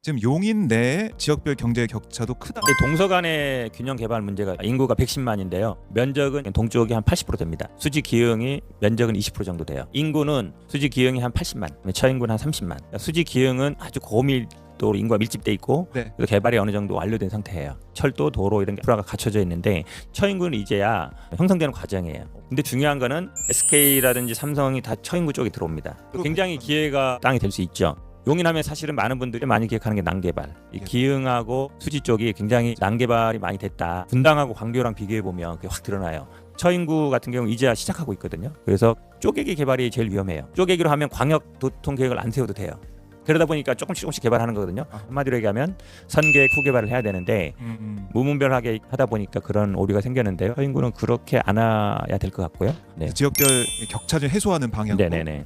지금 용인 내 지역별 경제 격차도 크다. 동서 간의 균형 개발 문제가 인구가 110만인데요. 면적은 동쪽이 한 80% 됩니다. 수지 기흥이 면적은 20% 정도 돼요. 인구는 수지 기흥이 한 80만, 처인구는 한 30만. 수지 기흥은 아주 고밀도로 인구가 밀집돼 있고 네. 그리고 개발이 어느 정도 완료된 상태예요. 철도, 도로 이런 게 인프라가 갖춰져 있는데 처인구는 이제야 형성되는 과정이에요. 근데 중요한 거는 SK라든지 삼성이 다 처인구 쪽에 들어옵니다. 굉장히 기회가 땅이 될 수 있죠. 용인하면 사실은 많은 분들이 많이 기억하는 게 난개발. 이 기흥하고 수지 쪽이 굉장히 난개발이 많이 됐다. 분당하고 광교랑 비교해 보면 그게 확 드러나요. 처인구 같은 경우 이제야 시작하고 있거든요. 그래서 쪼개기 개발이 제일 위험해요. 쪼개기로 하면 광역 교통 계획을 안 세워도 돼요. 그러다 보니까 조금씩 개발하는 거거든요. 한마디로 얘기하면 선계획 후개발을 해야 되는데 무분별하게 하다 보니까 그런 오류가 생겼는데요. 처인구는 그렇게 안 해야 될 것 같고요. 네. 지역별 격차 좀 해소하는 방향으로. 네네네.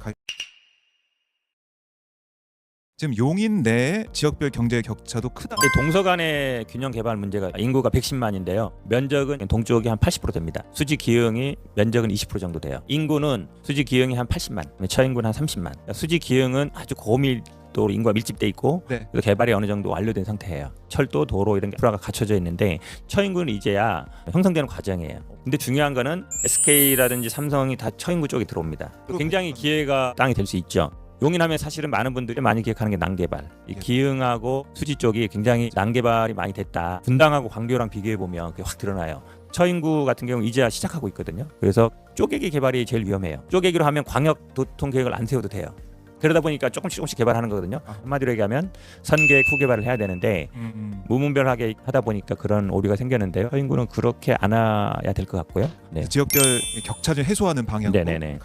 지금 용인 내 지역별 경제 격차도 크다. 동서 간의 균형 개발 문제가 인구가 110만인데요. 면적은 동쪽이 한 80% 됩니다. 수지 기흥이 면적은 20% 정도 돼요. 인구는 수지 기흥이 한 80만, 처인구는 한 30만. 수지 기흥은 아주 고밀도로 인구가 밀집돼 있고 네. 그리고 개발이 어느 정도 완료된 상태예요. 철도, 도로 이런 게 인프라가 갖춰져 있는데 처인구는 이제야 형성되는 과정이에요. 근데 중요한 거는 SK라든지 삼성이 다 처인구 쪽에 들어옵니다. 굉장히 기회가 땅이 될 수 있죠. 용인하면 사실은 많은 분들이 많이 기억하는 게 난개발. 이 기흥하고 수지 쪽이 굉장히 난개발이 많이 됐다. 분당하고 광교랑 비교해 보면 그게 확 드러나요. 처인구 같은 경우 이제야 시작하고 있거든요. 그래서 쪼개기 개발이 제일 위험해요. 쪼개기로 하면 광역 교통 계획을 안 세워도 돼요. 그러다 보니까 조금씩 개발하는 거거든요. 한마디로 얘기하면 선계획 후개발을 해야 되는데 무분별하게 하다 보니까 그런 오류가 생겼는데요. 처인구는 그렇게 안 해야 될 것 같고요. 네. 지역별 격차 좀 해소하는 방향으로. 네네네.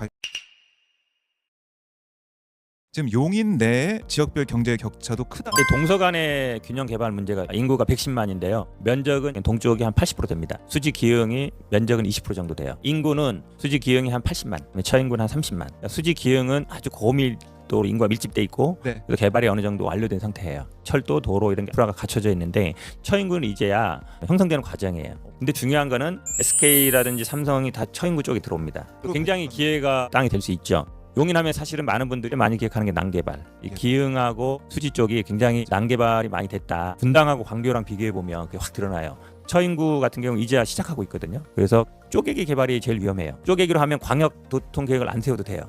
지금 용인 내 지역별 경제 격차도 크다. 동서 간의 균형 개발 문제가 인구가 110만인데요. 면적은 동쪽이 한 80% 됩니다. 수지 기흥이 면적은 20% 정도 돼요. 인구는 수지 기흥이 한 80만, 처인구는 한 30만. 수지 기흥은 아주 고밀도로 인구가 밀집돼 있고 네. 그리고 개발이 어느 정도 완료된 상태예요. 철도, 도로 이런 게 인프라가 갖춰져 있는데 처인구는 이제야 형성되는 과정이에요. 근데 중요한 거는 SK라든지 삼성이 다 처인구 쪽에 들어옵니다. 굉장히 기회가 땅이 될 수 있죠. 용인하면 사실은 많은 분들이 많이 기억하는 게 난개발. 이 기흥하고 수지 쪽이 굉장히 난개발이 많이 됐다. 분당하고 광교랑 비교해 보면 그게 확 드러나요. 처인구 같은 경우 이제야 시작하고 있거든요. 그래서 쪼개기 개발이 제일 위험해요. 쪼개기로 하면 광역 교통 계획을 안 세워도 돼요.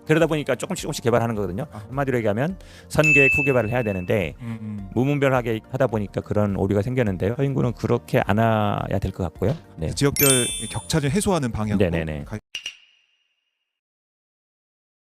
그러다 보니까 조금씩 개발하는 거거든요. 한마디로 얘기하면 선계획 후개발을 해야 되는데 무분별하게 하다 보니까 그런 오류가 생겼는데요. 처인구는 그렇게 안 해야 될 것 같고요. 네. 지역별 격차 좀 해소하는 방향으로. 네네네.